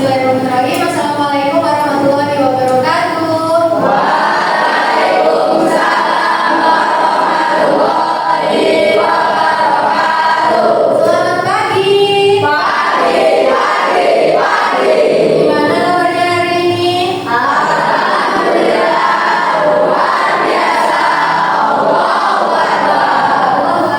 Bismillahirrahmanirrahim. Assalamualaikum warahmatullahi wabarakatuh. Selamat pagi. Gimana kabarnya hari ini? Allahu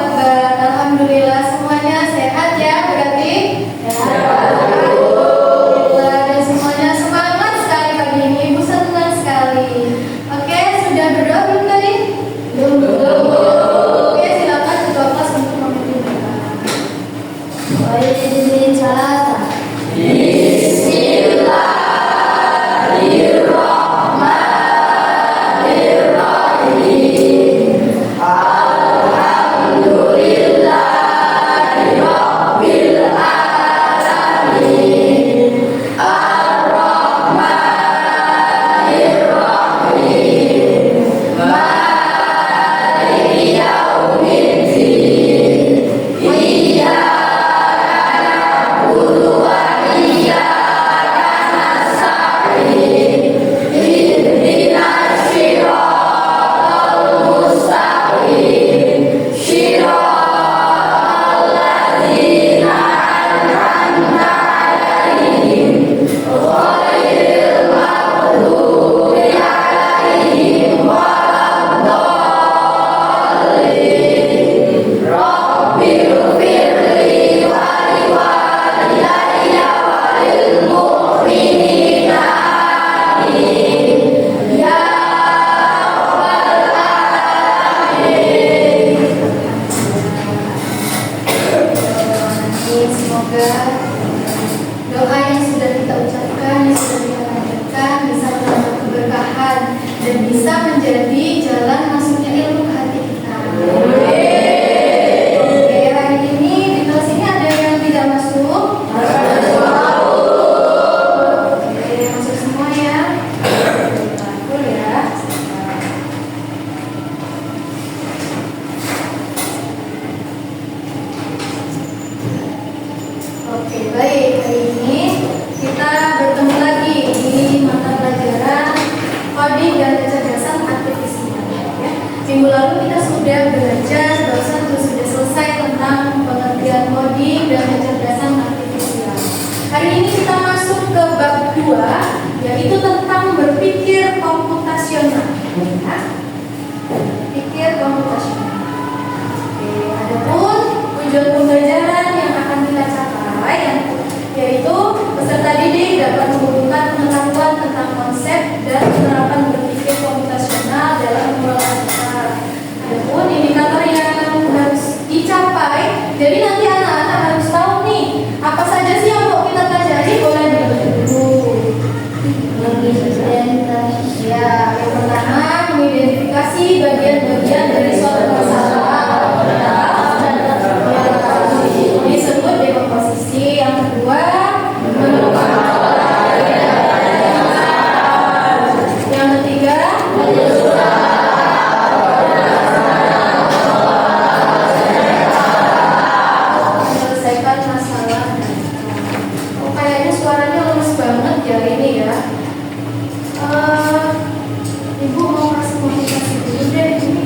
Akbar. Alhamdulillah semuanya sehat ya berarti? Alhamdulillah, dan semuanya semangat sekali pagi ini. Ibu senang sekali. Oke, sudah berdoa belum tadi? Belum. Oke, silakan ketua kelas untuk memimpin doa. Baik, izin salat. Semoga doa yang sudah kita ucapkan, yang sudah kita lanjutkan bisa menambah keberkahan dan bisa menjadi jalan masuknya ilmu ke hati kita. Oke, hari ini di kelas ini ada yang tidak masuk? Oke, masuk semua ya. Betul ya. Oke, baik. Hari ini kita bertemu lagi di mata pelajaran coding dan kecerdasan artifisial. Ya. Minggu lalu kita sudah belajar, barusan sudah selesai tentang pengertian coding dan kecerdasan artifisial. Hari ini kita masuk ke bab 2, yaitu tentang berpikir komputasional. Ya. Berpikir komputasional. Oke, adapun tujuan pembelajaran yang akan kita capai yaitu peserta didik dapat membutuhkan pengetahuan tentang konsep dan penerapan berpikir komputasional dalam pengelolaan data. Adapun indikator yang harus dicapai, jadi nanti anak-anak harus tahu nih apa saja sih yang mau kita pelajari. Boleh dulu. Ya, yang pertama mengidentifikasi bagian-bagian dari suatu masalah. Disebut dekomposisi. Yang kedua, yang ketiga, menyelesaikan masalah. Oh, kayaknya suaranya lemes banget ya ini ya. Ibu mau kasih motivasi dulu deh. Ini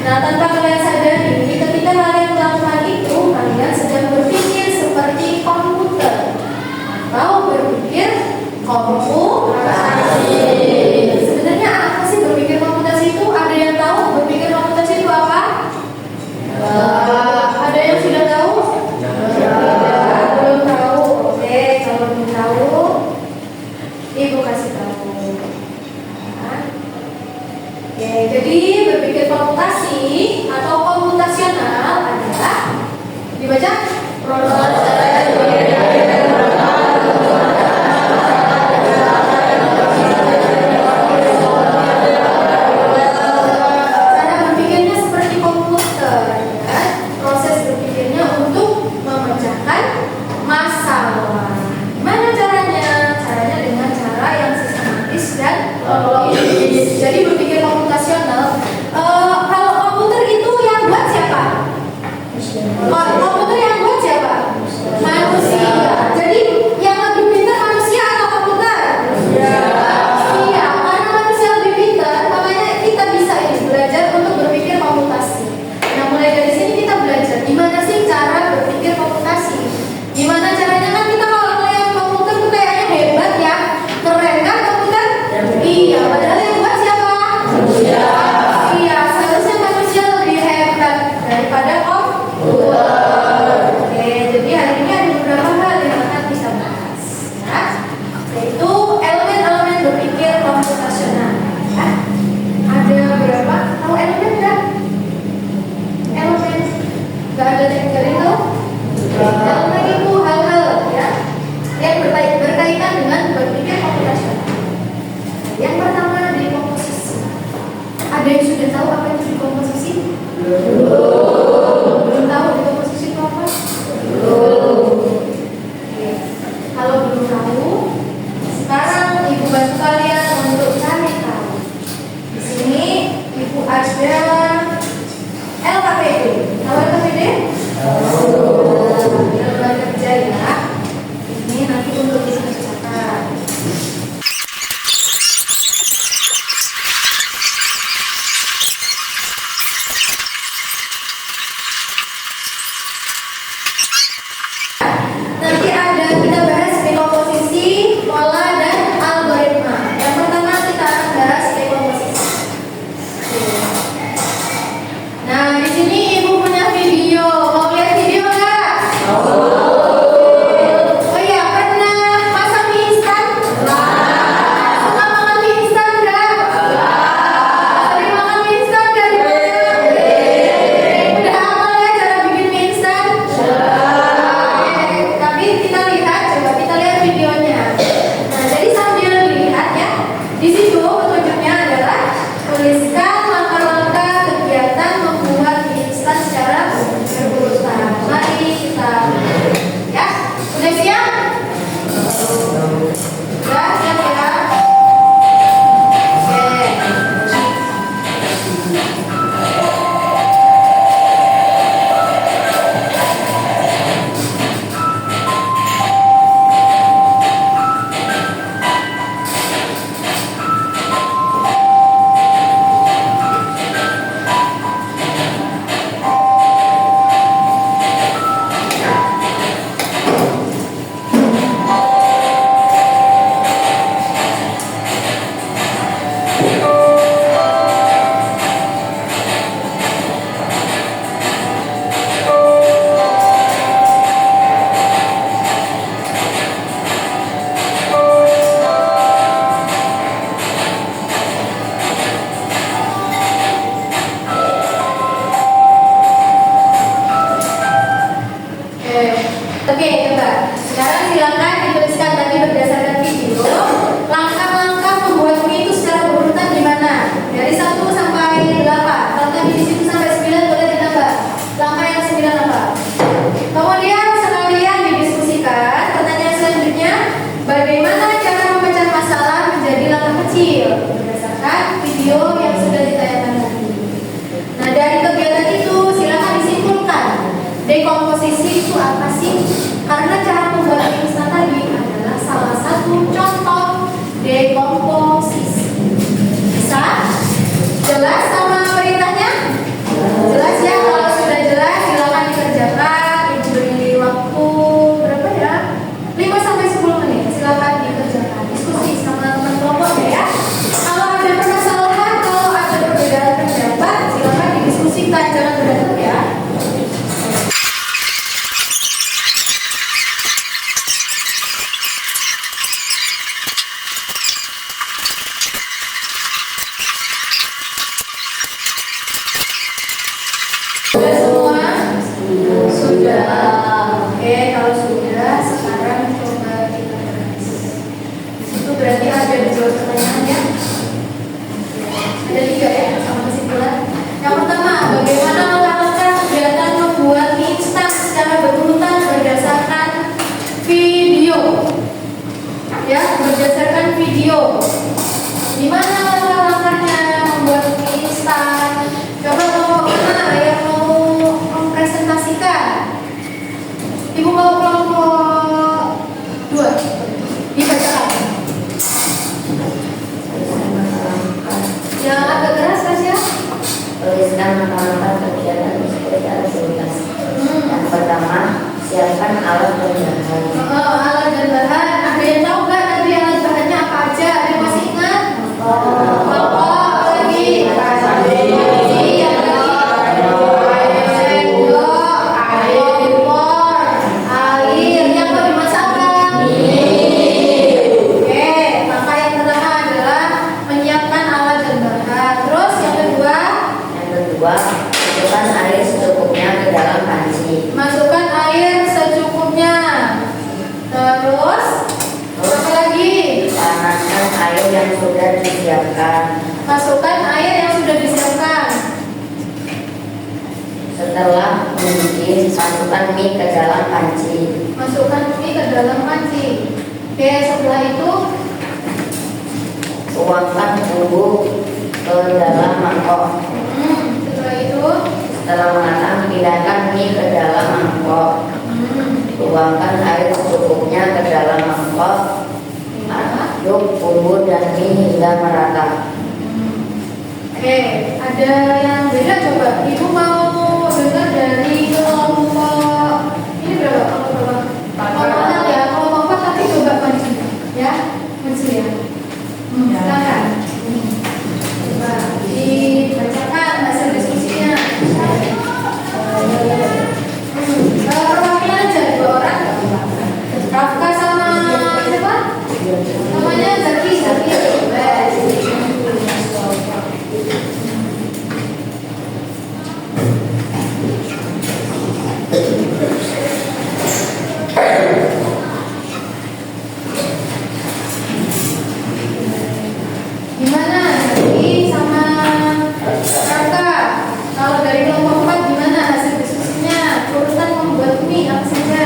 Nah, tanpa kalian sadari, ketika kalian melakukan itu, kalian sedang berpikir seperti komputer atau berpikir komputasi. Sebenarnya apa sih berpikir komputasi itu? Ada yang tahu berpikir komputasi itu apa? Ada yang sudah tahu? Belum tahu. Oke, kalau belum tahu, Ibu kasih tahu. Oke, jadi berpikir komputasi atau komputasional adalah dibaca proses cara berpikirnya seperti komputer, ya. Proses berpikirnya untuk memecahkan masalah. Gimana caranya? Caranya dengan cara yang sistematis dan logis. Jadi berpikir komputasional. Kalau komputer itu yang buat siapa? Komputer yang buat siapa? Manusia. Jadi yang lebih pintar manusia atau komputer? Iya, karena manusia lebih pintar, makanya kita bisa ini belajar untuk berpikir komputasi. Nah, mulai dari sini kita belajar gimana sih cara berpikir komputasi. Gimana caranya, kan kita kalau ngeliat komputer tuh kayaknya hebat ya, keren kan komputer? Iya, padahal yang buat siapa? Manusia. Iya, seharusnya manusia lebih hebat daripada komputer. Oke, jadi hari ini ada beberapa hal yang akan bisa bahas, ya, yaitu elemen-elemen berpikir komputasional. Ya. Ada berapa? Tahu elemen nggak? Elemen? Nggak ada yang cari tahu? Elemen itu hal-hal ya yang berkaitan dengan berpikir komputasional. Yang pertama dekomposisi. Ada yang sudah tahu apa itu dekomposisi? Belum tahu dekomposisi itu apa? Oke. Kalau belum tahu, sekarang Ibu bantu kalian untuk cari tahu. Di sini Ibu ada LKPD. Tahu LKPD? Lembaga kerja ya. Ini nanti untuk dicatat. Nanti ada kita bahas dekomposisi, pola dan algoritma. Yang pertama kita akan bahas dekomposisi. Nah, di sini Ibu punya video. Mau lihat video nggak? Oh iya, pernah masak mie instan? Suka makan mie instan nggak? Sering makan mie instan nggak di rumah? Udah hafal ya cara bikin mie instan? Tapi kita lihat, coba kita lihat videonya. Nah, jadi sambil dilihat ya, di situ petunjuknya adalah tuliskan langkah-langkah kegiatan membuat mie instan secara berurutan. Mari kita ya, udah siap? Udah siap ya? Oke. Oke, coba. Sekarang silakan dituliskan tadi berdasarkan video. Langkah-langkah membuat mie itu secara berurutan gimana? Dari 1 sampai 8. Kalau tadi di situ sampai 9 boleh ditambah. Langkah yang 9 apa? Kemudian sekalian didiskusikan. Pertanyaan selanjutnya, bagaimana cara memecah masalah menjadi langkah kecil berdasarkan video yang sudah ditayangkan tadi. Nah, dari kegiatan itu silakan disimpulkan. Dekomposisi itu apa sih? Karena cara membuat mie instan tadi adalah salah satu contoh dekomposisi. Bisa? Jelas sama perintahnya? diskusikan, jangan berantem ya. Sudah semua? Sudah. Oke, kalau sudah, sekarang coba kita bahas. Itu berarti ada dua pertanyaan ya. Ada 3 ya, sama kesimpulan. Yang pertama, bagaimana melakukan kegiatan membuat mie instan secara berurutan berdasarkan video? Ya, berdasarkan video. Gimana langkah-langkahnya membuat mie instan? Coba kelompok mana yang mau mempresentasikan? Ibu mau kelompok 2 dibacakan. Yang agak keras ya? Tuliskan langkah-langkah kegiatan secara prioritas. Yang pertama, siapkan alat dan bahan. Alat dan bahan. Ada yang tahu nggak tadi alat bahannya apa aja? Ada yang masih ingat? Lagi. Masukkan air secukupnya ke dalam panci. Masukkan air secukupnya. Terus apa lagi? Panaskan air yang sudah disiapkan. Masukkan air yang sudah disiapkan. Setelah mendidih, masukkan mie ke dalam panci. Masukkan mie ke dalam panci. Oke, setelah itu tuangkan bumbu ke dalam mangkok. Setelah matang, pindahkan mie ke dalam mangkok. Tuangkan air secukupnya ke dalam mangkok. Aduk bumbu dan mie hingga merata. Oke, ada yang beda coba. Ibu mau dengar dari kelompok ini berapa? Kelompok ya, kelompok 4 tapi coba panci ya, panci ya. Silakan. Coba dibacakan hasil diskusinya. Perwakilan aja 2 orang. Rafka sama siapa? Namanya Zaki. Gimana Zaki sama Rafka? Kalau dari kelompok 4 gimana hasil diskusinya? Urusan membuat mie apa saja?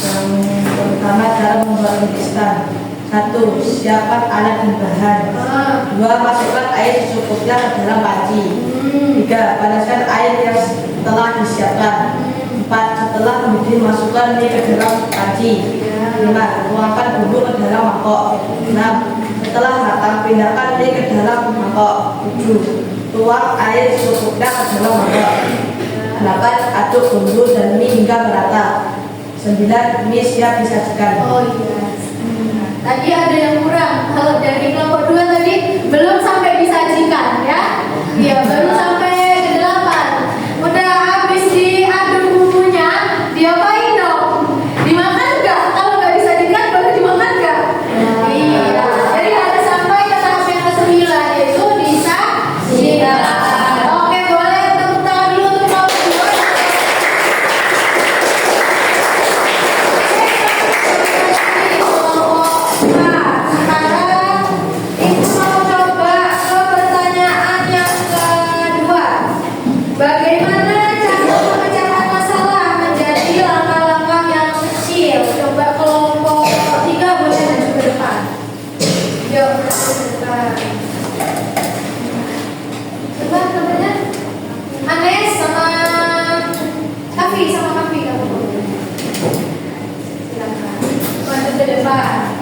Yang pertama, cara membuat mie instan. 1. Siapkan alat dan bahan. 2. Masukkan air secukupnya ke dalam panci. 3. Panaskan air yang telah disiapkan. 4. Setelah mendidih, masukkan mie ke dalam panci. 5. Tuangkan bumbu ke dalam mangkok. 6. Setelah matang, pindahkan mie ke dalam mangkok. 7. Tuang air secukupnya ke dalam mangkok. 8. Aduk bumbu dan mie hingga merata. 9. Mie siap disajikan. Oh iya. Tadi ada yang kurang. Kalau dari kelompok 2 tadi belum sampai disajikan ya. Iya, baru sampai ke 8. Udah habis diaduk bumbunya, diapain dong? Dimakan enggak? Kalau nggak disajikan baru dimakan enggak? Iya. Jadi harus sampai ke tahap yang ke-9 yaitu disajikan. Oke, boleh tepuk tangan dulu untuk kelompok 2. Sekarang Ibu mau coba ke pertanyaan yang kedua. Bagaimana cara memecahkan masalah menjadi langkah-langkah yang kecil? Coba kelompok 3 boleh maju ke depan. Yuk, maju ke depan. Coba namanya Anes sama Kafi kamu. Silakan. Maju ke depan.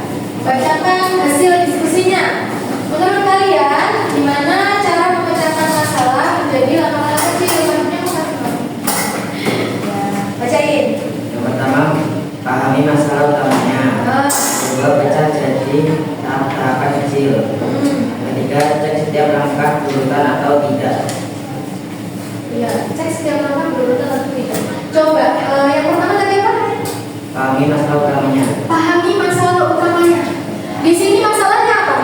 Bacakan hasil diskusinya. Menurut kalian, gimana cara memecahkan masalah menjadi langkah-langkah kecil? Bacain. Yang pertama, pahami masalah utamanya. Kedua, pecah jadi tahapan kecil. Ketiga, cek setiap langkah berurutan atau tidak. Iya, cek setiap langkah berurutan atau tidak. Coba, yang pertama tadi apa? Pahami masalah utamanya. Pahami masalah utamanya. Di sini masalahnya apa?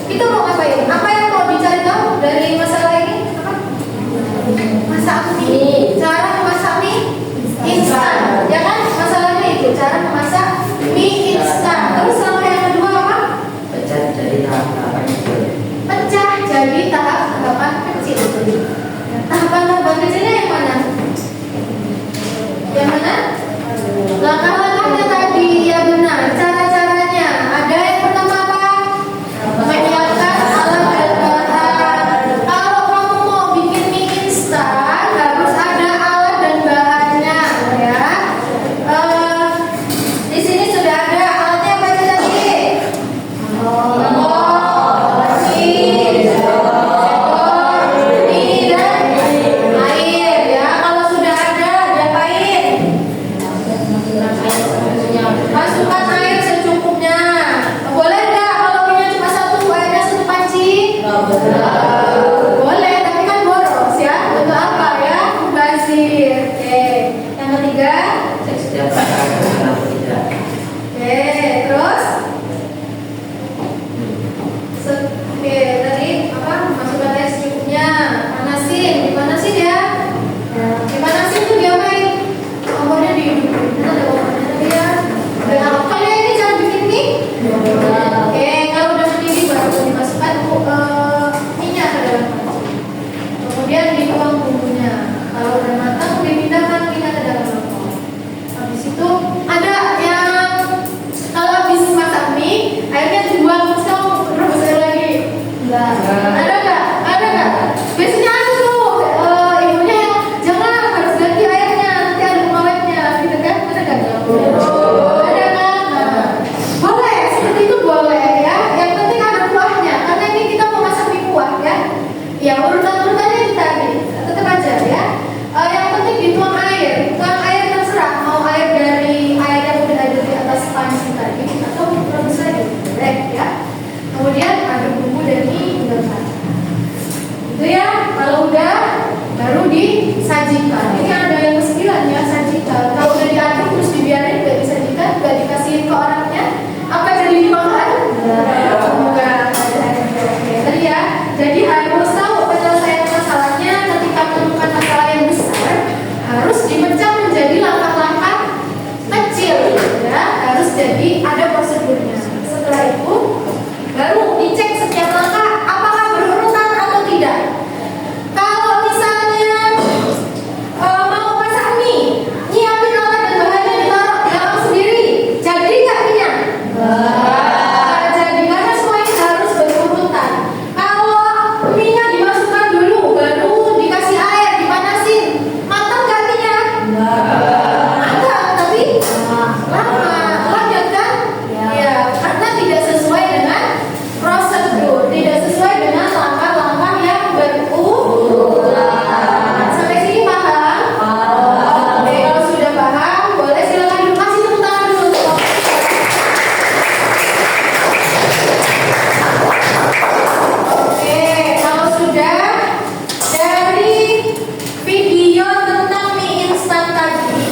Kita mau ngapain? Apa yang mau dicari tahu dari masalah ini? Apa? Masak mie. Cara memasak mie instan. Ya kan? Masalahnya itu cara memasak mie instan. Terus sama yang kedua apa? Pecah jadi tahap-tahapan kecil. Pecah jadi tahap-tahapan kecil. Tahapan-tahapan kecilnya yang mana? Yang mana? Langkah-langkahnya tadi, ya benar. Cara-caranya ada yang pertama apa? Menyiapkan alat dan bahan. Kalau kamu mau bikin mie instan, harus ada alat dan bahannya, ya. Di sini sudah ada alatnya apa aja tadi? Mie dan air, ya. Kalau sudah ada, diapain? Masukkan air secukupnya. Boleh nggak kalau minyak cuma satu, airnya satu panci? Boleh, tapi kan boros ya. Untuk apa ya? Bazir. Oke. Yang ketiga, Cek setiap langkah berurutan atau tidak. oke. Terus, oke. Tadi apa? Masukkan air secukupnya. Panasin, dipanasin ya. Dipanasin tuh diapain? Kompornya dihidupin. Ada kompornya tadi ya. Kalian ini cara bikin mie? Oke, kalau udah mendidih baru dimasukkan minyak ke dalam panci. Kemudian dituang bumbunya. Kalau udah matang, dipindahkan minyak ke dalam mangkok. Habis itu ada yang kalau habis masak mie, airnya dibuang terus kamu rebus air lagi. Enggak. Ada nggak? Ada nggak? Biasanya ada tuh ibunya yang jangan harus ganti airnya, nanti ada pengawetnya, gitu kan? Ada nggak? Ada kan? Nah, boleh, seperti itu boleh ya. Yang penting ada kuahnya, karena ini kita mau masak mie kuah ya. Ya urutan-urutannya itu tadi, tetap aja ya. Yang penting dituang air, tuang air terserah mau air dari air yang udah ada di atas panci tadi atau rebus lagi, boleh ya. Kemudian aduk bumbu dan mie udah matang. Itu ya, kalau udah baru disajikan. Ini ada yang kesembilan ya, sajikan. Kalau udah diaduk terus dibiarin nggak disajikan, nggak dikasihin ke orangnya, apa jadi dimakan? Enggak. Oke, tadi ya. Jadi harus tahu penyelesaian masalahnya. Ketika menemukan masalah yang besar, harus dipecah menjadi langkah-langkah kecil, ya. Harus jadi ada prosedurnya. Setelah itu baru dicek setiap langkah apakah berurutan atau tidak. Kalau misalnya mau masak mie, nyiapin alat dan bahannya ditaruh di dalam sendiri, jadi nggak minyak? Jadi karena semuanya harus berurutan. Kalau minyak dimasukkan dulu, baru dikasih air, dipanasin, matang nggak minyak? Enggak, tapi lama. Lanjut kan? Ya, karena tidak sesuai dengan prosedur, tidak sesuai dengan langkah-langkah yang berurutan. Sampai sini paham? Oke, kalau sudah paham, boleh silakan duduk. Kasih tepuk tangan dulu untuk Bapak. Oke, kalau sudah dari video tentang mie instan tadi,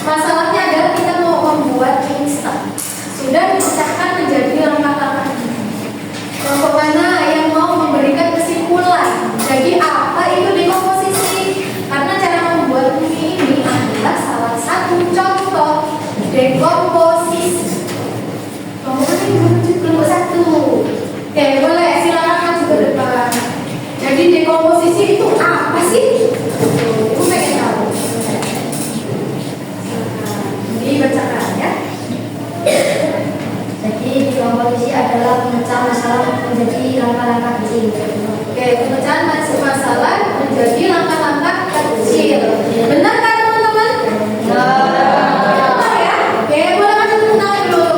masalahnya adalah kita mau membuat mie instan. Sudah dipecahkan menjadi langkah-langkah ini. Kelompok mana yang mau memberikan kesimpulan? Jadi apa itu dekomposisi? Karena cara membuat mie ini adalah salah satu contoh dekomposisi. Kelompok mana yang menuju kelompok satu? Oke, boleh silakan maju ke depan. Jadi dekomposisi itu apa sih? Ibu pengen tahu. Dibacakan ya. Jadi dekomposisi adalah memecah masalah menjadi langkah-langkah kecil. Oke, pemecahan masalah menjadi langkah-langkah kecil. Benar kan teman-teman? Benar ya? Oke, boleh kasih tepuk tangan dulu.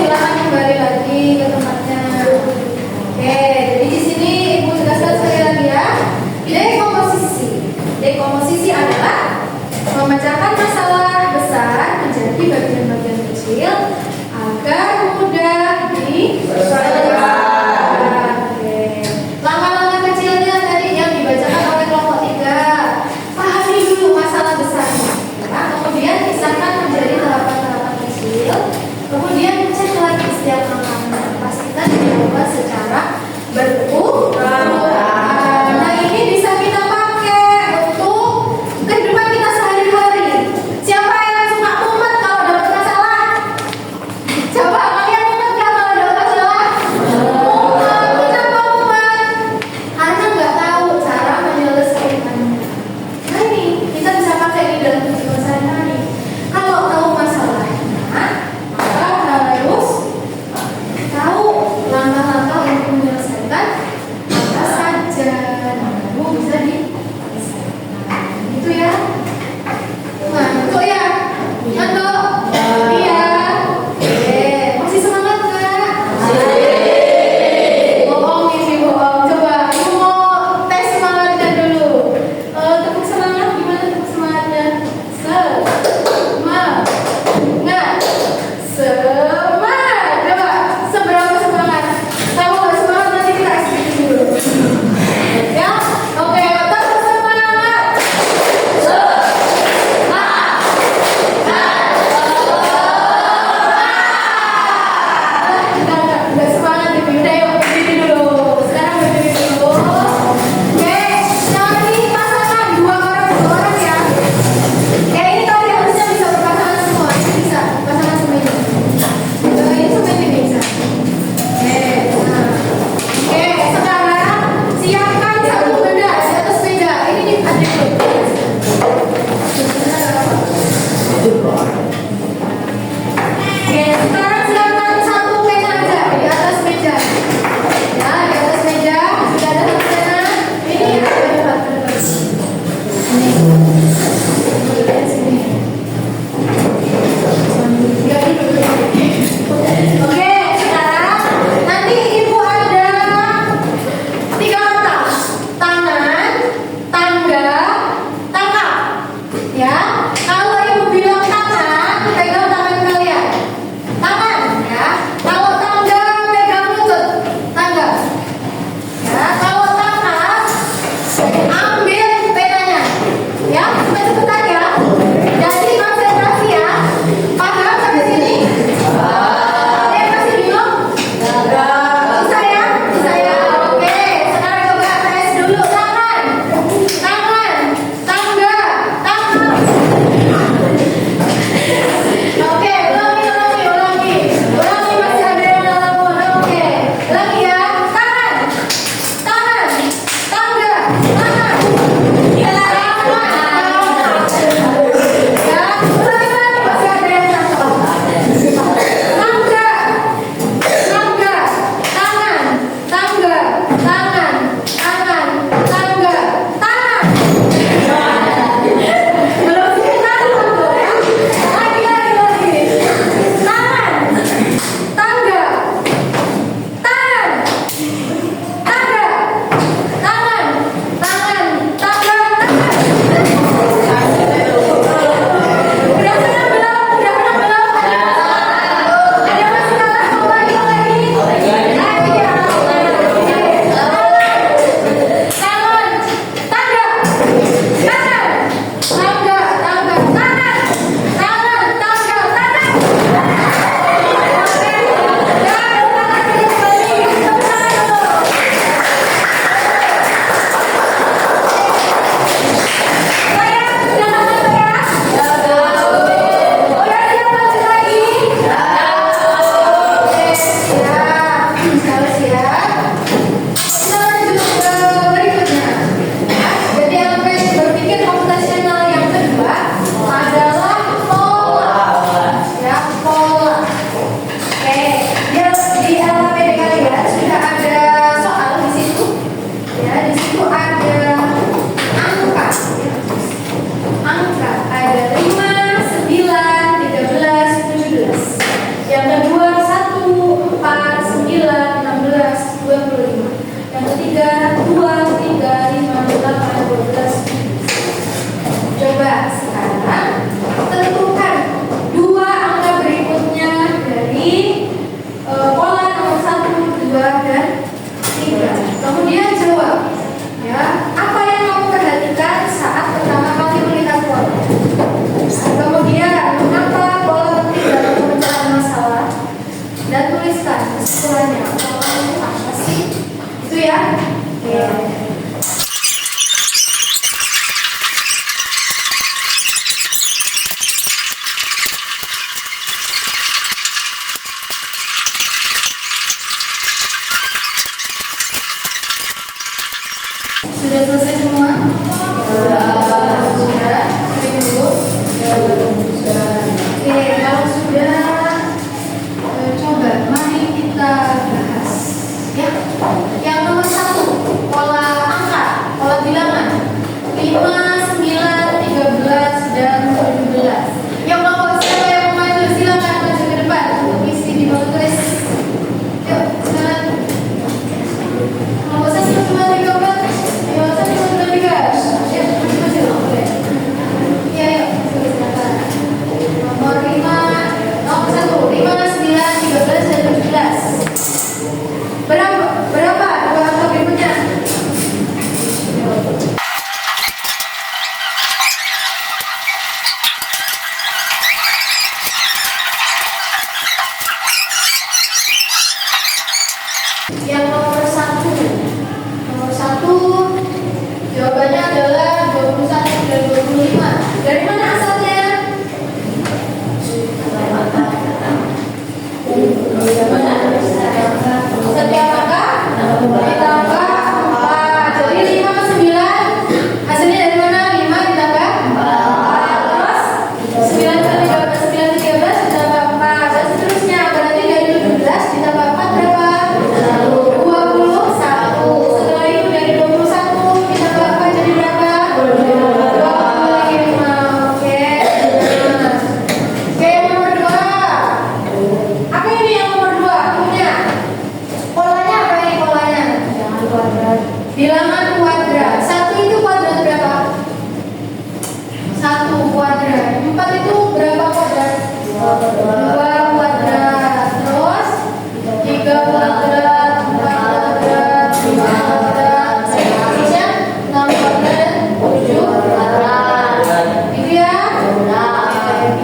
Silakan kembali lagi ke tempatnya. Yaudah yuk berdiri dulu. Sekarang berdiri dulu. Oke, nanti pasangan dua orang ya. Ya ini kalian harusnya bisa berpasangan semua. Ini bisa pasangan semua ini. Ini semua ini bisa. Oke, nah. Oke, sekarang siapkan satu benda di atas meja. Ini nih adik dulu. Oke, sekarang silakan satu pena aja di atas meja. Ya, di atas meja sudah ada satu pena. Ini ada depan. Ini. Sini. Oke, sekarang nanti ibu ada 3 kata: tangan, tangga, tangkap. Ya, kalau ibu bilang tangan, pegang tangan kalian. Tangan, ya. Kalau tangga, pegang lutut. Tangga. Ya, kalau tangkap, ambil penanya. Ya, cepet-cepetan ya. Jadi konsentrasi ya. Paham sampai sini? Oke, masih bingung? Bisa ya? Bisa ya? Oke, sekarang coba tes dulu. Tangan, tangan, tangga, tangkap. Oke, ulangi. Ulangi, masih ada yang ngelamun. Oke, ulangi ya. Tangan, tangan, tangga, tangan. Ya, tangan. Ya, ulangi, masih ada yang ngelamun. Tangga, tangga, tangan, tangga, tangan, tangan, tangga, tangan. Belum sekitar tuh ya. Lagi. Tangan, tangga, tangan, tangga, tangan, tangan, tangga, tangan. Udah pernah belum? Udah pernah belum? Ada masih kalah? Mau lagi? Lagi ya. Tangan, tangga, tangan, tangga, tangga, tangan, tangan, tangga, tangan. Jadi yang berpikir komputasional yang kedua adalah pola. Ya, pola. Oke, di LPD kalian sudah ada soal di situ. Ya, di situ ada angka. Angka ada 5, 9, 13, 17. Yang kedua 1, 4, 9, 16, 25. Yang ketiga 2, 3, 5, 8, 12. Coba sekarang tentukan 2 angka berikutnya dari pola nomor 1, 2, dan 3. Kemudian jawab. Ya, apa yang kamu perhatikan saat pertama kali melihat pola? Kemudian mengapa pola penting dalam pemecahan masalah? Dan tuliskan kesimpulannya. Pola itu apa sih? Itu ya. Oke. Sudah selesai semua? Sudah. Cari dulu. Oke, kalau sudah, coba mari kita bahas. Ya, yang nomor 1, pola angka, pola bilangan 5, 9, 13, dan 17. Yang nomor siapa yang mau maju? Silakan maju ke depan untuk isi di bawah tulis. Yuk, silakan. Nomor 1, 2, 3, 4. Ayo, 1, 2, 3. Ya, maju. Oke. Iya, yuk, silakan. Yang nomor satu. Nomor satu jawabannya adalah 21 dan 25. Dari mana asalnya? Setiap angka ditambah 4. Jadi 5 ke 9 hasilnya dari mana? 5 ditambah 4. Terus 9 ke 13 ditambah 4 dan seterusnya. Berarti dari 17 ditambah 4 berapa? 21. Setelah itu dari 21 ditambah 4 jadi berapa? 25. Oke. Oke, yang nomor 2. Apa ini yang nomor 2? Punya. Polanya apa ini polanya? Bilangan kuadrat. 1 itu kuadrat berapa? 1 kuadrat. 4 itu berapa kuadrat? 2 kuadrat. Terus 3 kuadrat, 4 kuadrat, 5 kuadrat, seterusnya 6 kuadrat, 7 kuadrat. Gitu ya?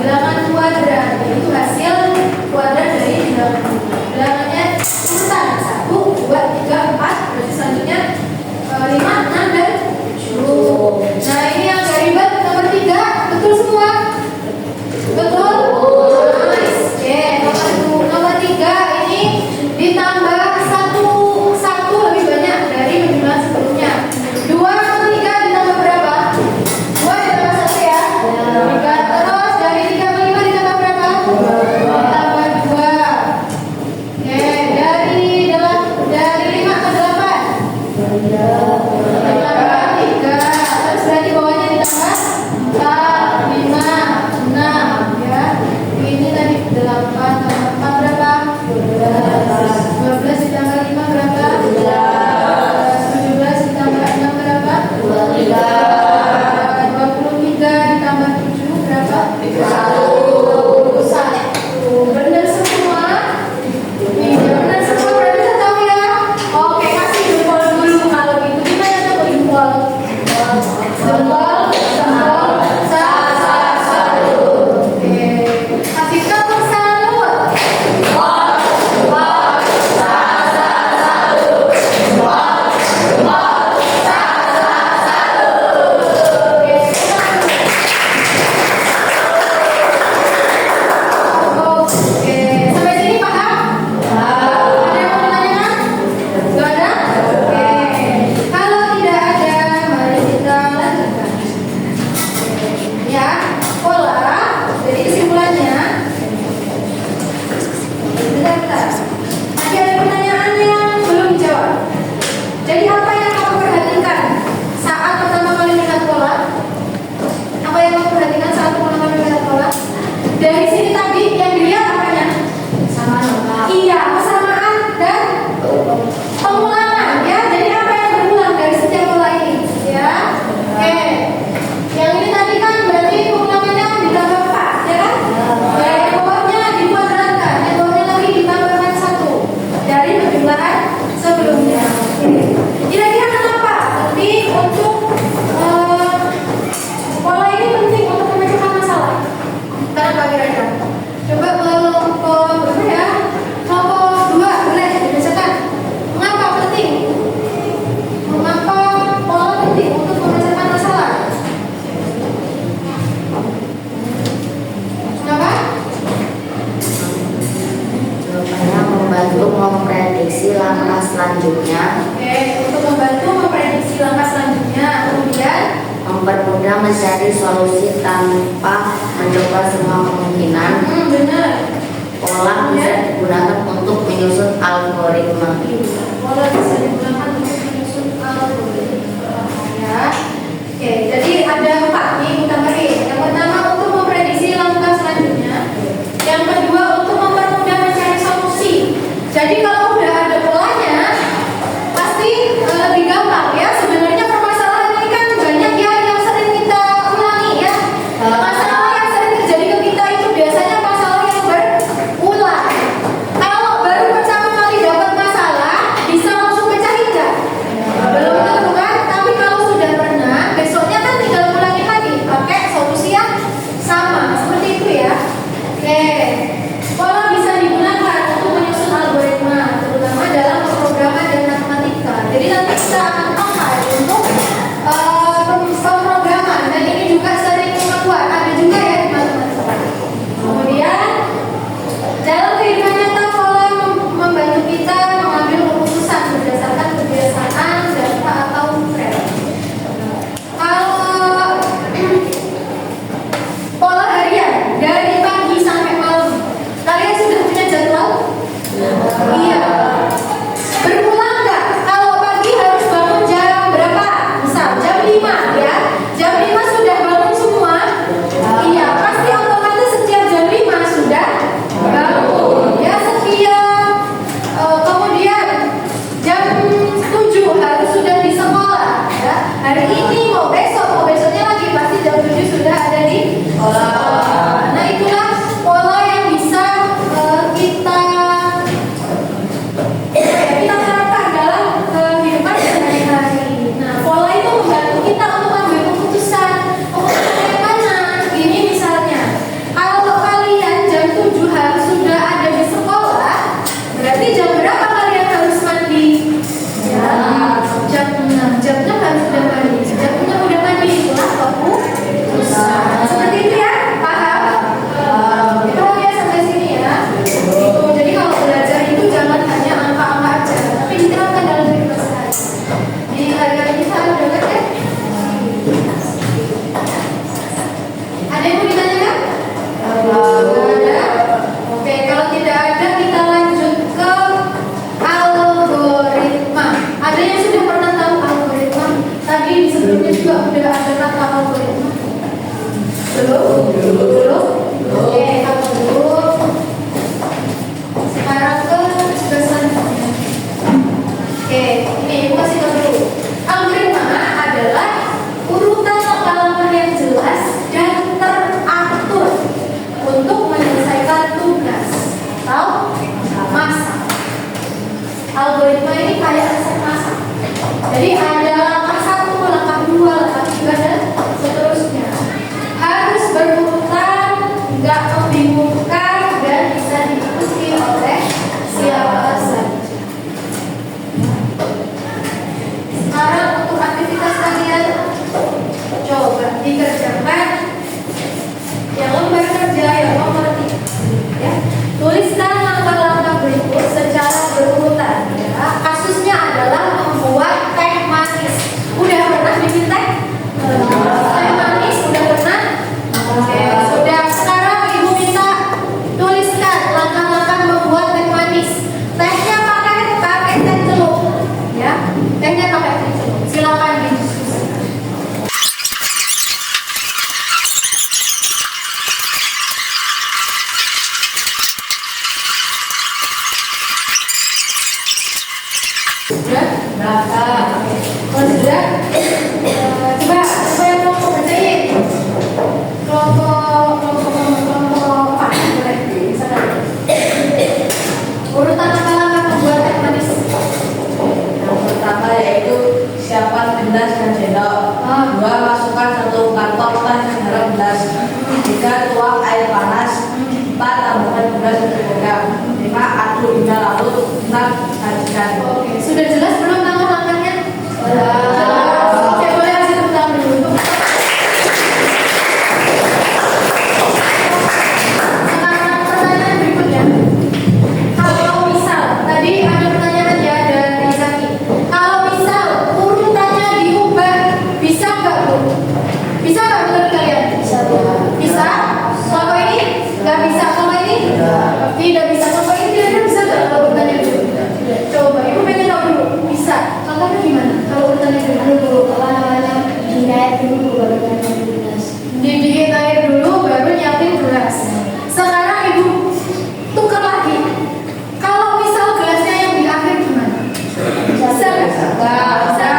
Bilangan kuadrat. Itu hasil kuadrat dari bilangan. Bilangannya urutan 1, 2, 3, 4. Berarti selanjutnya 5, 6, dan 7. Nah, ini yang ribet nomor 3. Betul semua? Betul? Nice. Oke, nomor 3 ini ditambah 1 lebih banyak dari penjumlahan sebelumnya. 2 atau 3 ditambah berapa? 2 ditambah 1 ya? 3. Terus dari 3 ke 5 ditambah berapa? Ditambah 2. Oke, dari 5 ke 8 ditambah 3. Terus berarti bawahnya ditambah 4, 5, 6 ya. Ini tadi 8 tambah 4 berapa? 12 ditambah 5 berapa? 17 ditambah 6 berapa? 23 ditambah 7 berapa? 1. Benar semua? Iya, benar semua. Berarti saya tahu ya. Oke, kasih jempol dulu kalau gitu. Gimana coba jempol? Jempol, jempol, satu. Oke, kasih tepuk salut. Oke, sampai sini paham? Ada yang mau ditanyakan? Gak ada? Oke. Kalau tidak ada, mari kita lanjutkan. Ya, pola. Jadi kesimpulannya. Bentar. Masih ada pertanyaan yang belum dijawab. Jadi apa yang kamu perhatikan saat pertama kali melihat pola? Apa yang kamu perhatikan saat pertama kali melihat pola? Dari sini tadi yang dilihat apanya? Iya, kesamaan dan pengulangan ya. Jadi apa yang berulang dari setiap pola ini? Ya. Oke. Yang ini tadi kan berarti pengulangannya ditambah 4, ya kan? Ya, yang bawahnya dikuadratkan, yang bawahnya lagi ditambahkan 1 dari penjumlahan sebelumnya. Kira-kira kenapa? Penting untuk pola ini penting untuk memecahkan masalah. Kenapa kira-kira? Coba kelompok berapa ya? Kelompok 2 boleh dibacakan. Mengapa penting? Mengapa pola penting untuk memecahkan masalah? Kenapa? Jawabannya membantu memprediksi langkah selanjutnya, Oke, untuk membantu memprediksi langkah selanjutnya, kemudian mempermudah mencari solusi tanpa mencoba semua kemungkinan. benar. Pola bisa digunakan untuk menyusun algoritma. Pola bisa digunakan untuk menyusun algoritma. Ya. Oke, jadi ada 4 nih tambahin. Yang pertama untuk memprediksi langkah selanjutnya. Yang kedua untuk mempermudah mencari solusi. Jadi kalau udah ada polanya, pasti lebih gampang ya. Sebenarnya permasalahan ini kan banyak ya yang sering kita ulangi ya. Masalah yang sering terjadi ke kita itu biasanya masalah yang berulang. Kalau baru pertama kali dapat masalah, bisa langsung pecahin nggak? Belum tentu kan? Tapi kalau sudah pernah, besoknya kan tinggal Di hari-hari kita ada kan? Ada yang mau ditanyakan? Ada. Oke, kalau tidak ada kita lanjut ke algoritma. Ada yang sudah pernah tahu algoritma? Tadi di sebelumnya juga sudah ada kata algoritma. Belum? Oke, apa dulu? Sekarang ke selanjutnya. Oke, ini ibu kasih tahu dulu. Algoritma adalah urutan halaman yang jelas dan teratur untuk menyelesaikan tugas atau masak. Algoritma ini kayak resep masak. Jadi ada langkah 1, langkah 2, langkah 3 dan seterusnya. Harus berurutan, nggak membingungkan dan bisa diikuti oleh siapa saja. Sekarang untuk aktivitas kalian coba dikerjakan yang lembar kerja yang nomor 3 ya. Tuliskan langkah-langkah berikut secara berurutan ya. Kasusnya adalah membuat teh manis. Udah pernah bikin teh? Teh manis udah pernah? Oke, sudah. Sekarang ibu minta tuliskan langkah-langkah membuat teh manis. Tehnya pakai teh celup ya. Tehnya pakai teh celup. Silakan didiskusikan. Sudah? Berapa? Kalau sudah, coba yang mau bacain. Kelompok apa? Boleh, misalkan. Urutan langkah-langkah membuat teh manis. Yang pertama yaitu siapkan gelas dan sendok. 2. Masukkan 1 kantong teh ke dalam gelas. 3. Tuang air panas. 4. Tambahkan gula secukupnya. 5. Aduk hingga larut. 6. Sajikan. Oke, sudah jelas belum langkah-langkahnya? Oke, boleh kasih tepuk tangan dulu. Sekarang pertanyaan berikutnya. Kalau misal, tadi ada pertanyaan ya dari Zaki. Kalau misal urutannya diubah, bisa nggak Bu? Bisa nggak menurut kalian? Bisa? Kalau ini nggak bisa, kalau ini tidak bisa, kalau ini tidak bisa nggak kalau urutannya dulu? Coba, ibu pengen tahu dulu. Bisa? Contohnya gimana? Kalau urutannya dulu, dibikin air dulu, baru nyiapin gelas. Sekarang ibu tukar lagi. Kalau misal gelasnya yang di akhir gimana? Bisa nggak? Nggak bisa.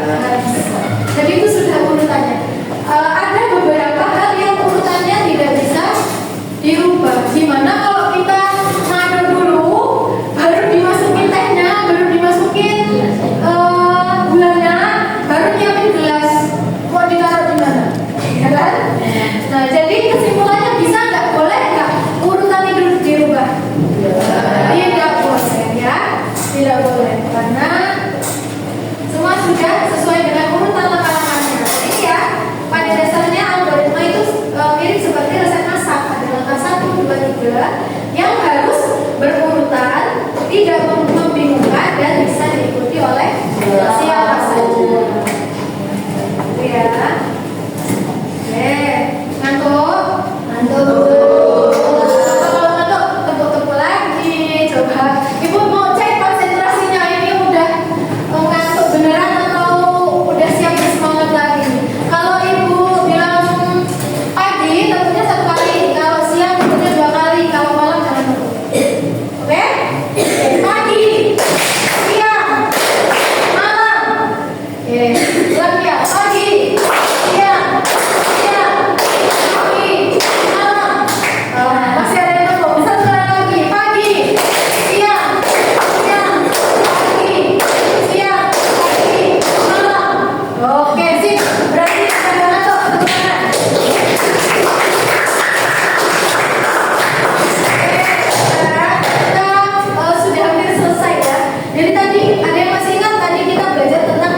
Nggak bisa. Jadi itu sudah urutannya. Ada beberapa hal yang urutannya tidak bisa dirubah. Gimana kalau kita ngaduk dulu, baru dimasukin tehnya, baru dimasukin gulanya, baru nyiapin gelas. Mau ditaruh di mana? Ya kan? Nah, jadi kesimpulannya bisa nggak? Boleh nggak urutannya dulu dirubah? Tidak boleh ya, tidak boleh karena semua sudah sesuai dengan urutan langkah-langkahnya. Ini ya, pada dasarnya algoritma itu mirip seperti resep masak. Ada langkah 1, 2, 3 yang harus berurutan, tidak membingungkan dan bisa diikuti oleh siapa saja. Itu ya. Oke, ngantuk? Kalau ngantuk, tepuk-tepuk lagi. Coba, ibu mau cek konsentrasinya ini udah ngantuk beneran atau udah siap bersemangat lagi? Kalau ibu bilang pagi, tentunya 1 kali. Kalau siang, tentunya 2 kali. Kalau malam jangan ngantuk. Oke? Pagi, siang, malam. Oke, ulang ya. Pagi, siang, pagi, malam. Masih ada yang tepuk. Bisa ulang lagi. Pagi, siang, pagi, siang, malam. Oke, sip. Berarti ada ngantuk. Tepuk tangan. Kita sudah hampir selesai ya. Jadi tadi ada yang masih ingat tadi kita belajar tentang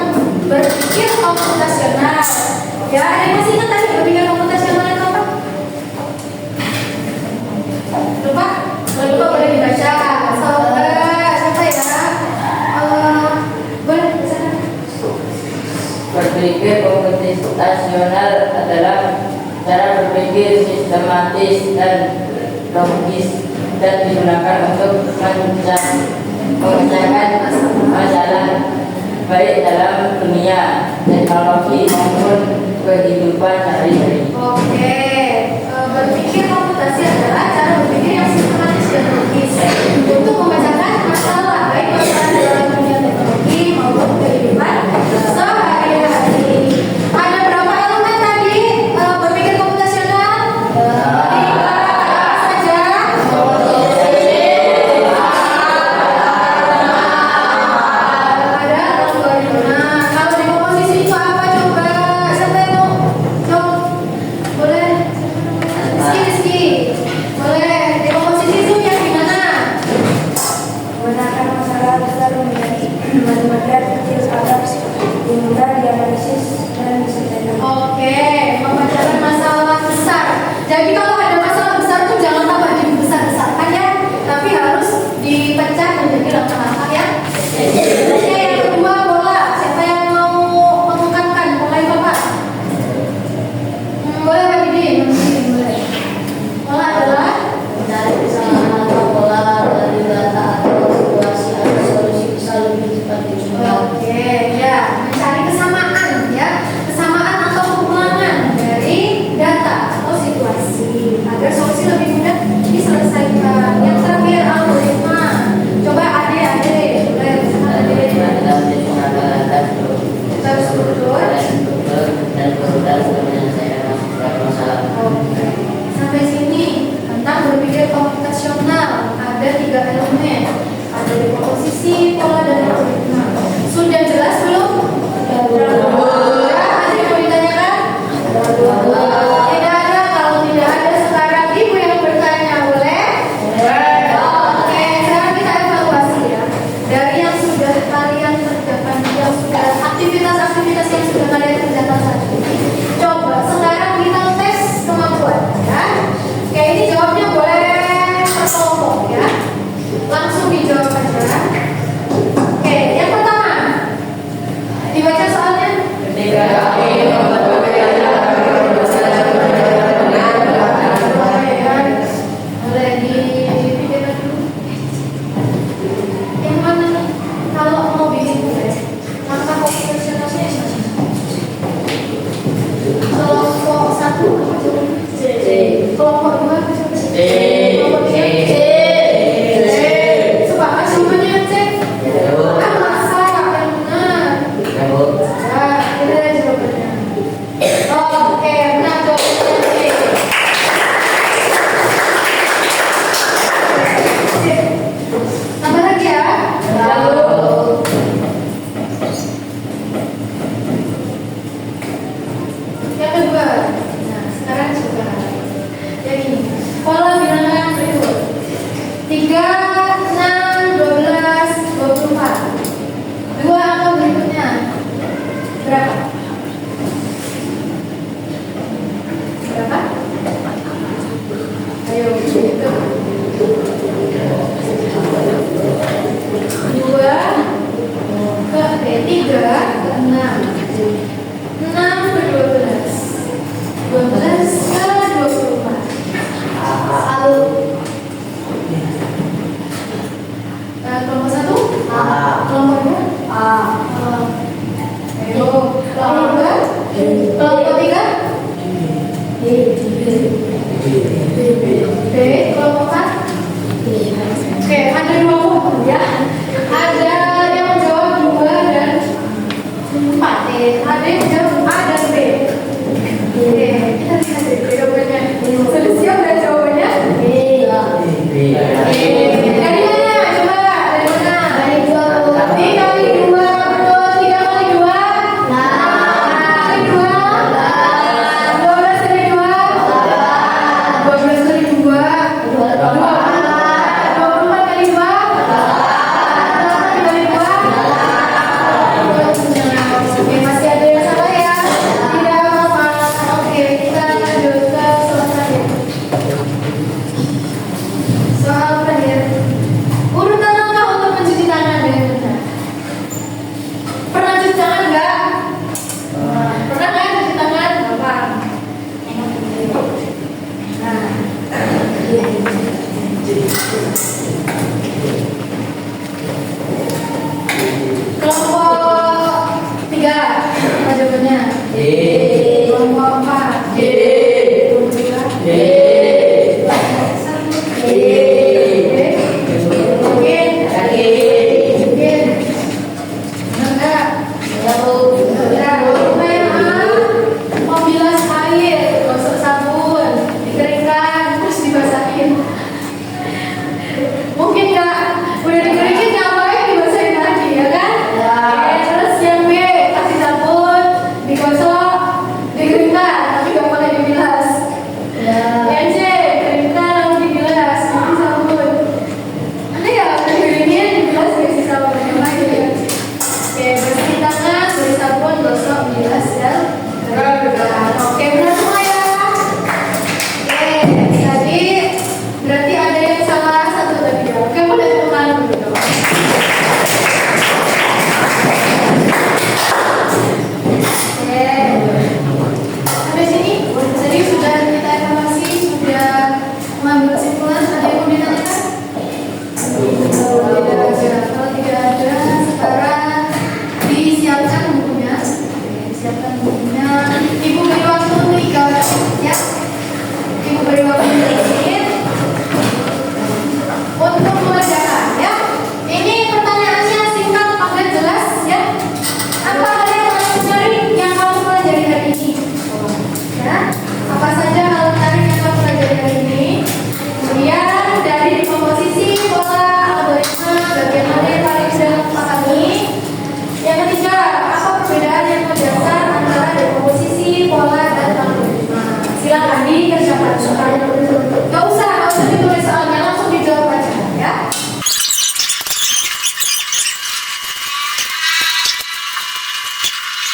berpikir komputasional adalah cara berpikir sistematis dan logis dan digunakan untuk memecahkan masalah baik dalam dunia teknologi maupun kehidupan sehari-hari. Oke, berpikir komputasi adalah cara berpikir yang sistematis dan logis untuk memecahkan masalah baik masalah dalam dunia teknologi maupun kehidupan sehari-hari. Ada berapa elemen tadi berpikir komputasional? Saja. Ada algoritma. Kalau di komposisi itu apa coba? Siapa yang mau jawab? Boleh? Rizky. Boleh. Di komposisi itu yang gimana? Menggunakan masalah besar menjadi bagian kecil agar mudah dianalisis dan diselesaikan. Oke, memecahkan masalah besar. Jadi kalau ada masalah besar tuh jangan tambah dibesar-besarkan ya, tapi harus dipecah menjadi langkah-langkah ya. Oke, yang kedua bola. Siapa yang mau mengungkapkan? Mulai Bapak. Boleh Kak Didi? Boleh. Bola adalah Mencari kesalahan atau pola dari data atau situasi agar solusi bisa lebih cepat dijumpai. oke, ya, mencari kesamaan ya, kesamaan atau pengulangan dari data atau situasi agar solusi lebih mudah diselesaikan. Yang terakhir algoritma. Coba adik-adik, boleh bersama adik. Terstruktur. dan berulang menyelesaikan masalah. Oke. Sampai sini tentang berpikir komputasional ada 3 elemen. Ada komposisi, pola, dan algoritma. Sudah jelas belum? Ada yang mau ditanyakan? Tidak ada. Kalau tidak ada sekarang ibu yang bertanya, boleh? Oke, sekarang kita evaluasi ya. Dari yang sudah kalian kerjakan, yang sudah aktivitas-aktivitas yang sudah kalian kerjakan saat ini. Coba sekarang kita tes kemampuan ya. Oke, ini jawabnya boleh per kelompok ya. Langsung dijawab aja. Oke, yang pertama dibaca soalnya. Boleh dipikirkan dulu. Yang mana nih? Kalau mau bikin langkah komputasionalnya kelompok 1 kelompok 2 kelompok 3 sepakat semuanya C. Kan masa yang benar. Nah, kita lihat jawabannya. Oke, benar jawabannya C. Tambah lagi ya. Yang kedua. Nah, sekarang coba. Yang ini. Pola bilangan berikut. 3, 6, 12, 24. 2 angka berikutnya. Berapa? Berapa? Ayo, hitung. 2 ke 3 ke 6 6 ke 12 12 ke 24 lalu kelompok 1 A. kelompok 2 A. Ayo kelompok 2 kelompok 3 B kelompok 4 oke, ada 2 kelompok ya. Ada yang menjawab 2 dan 4. Ada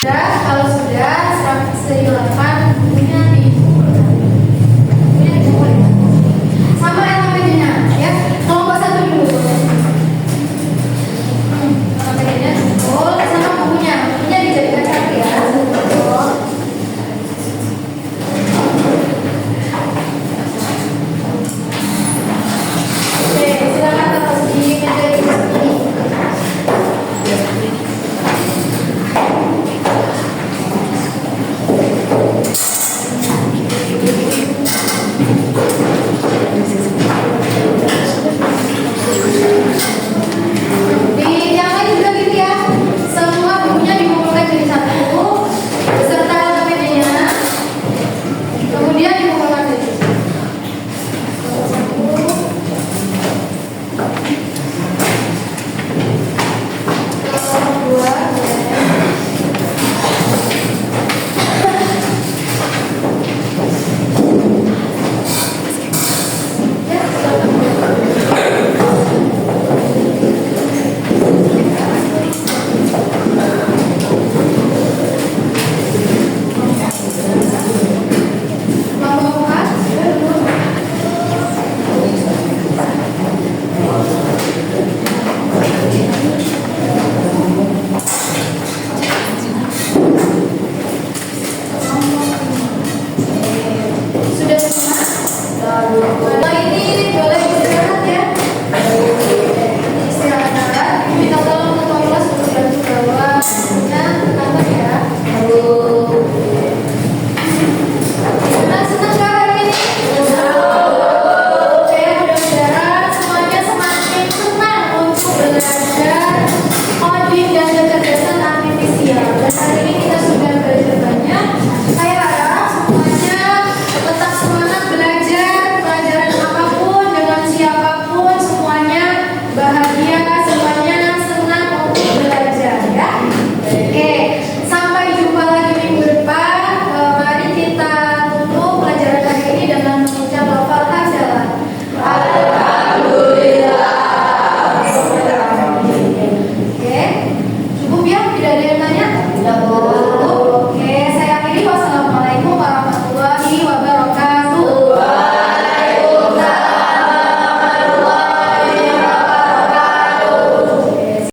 Sudah, kalau sudah, silakan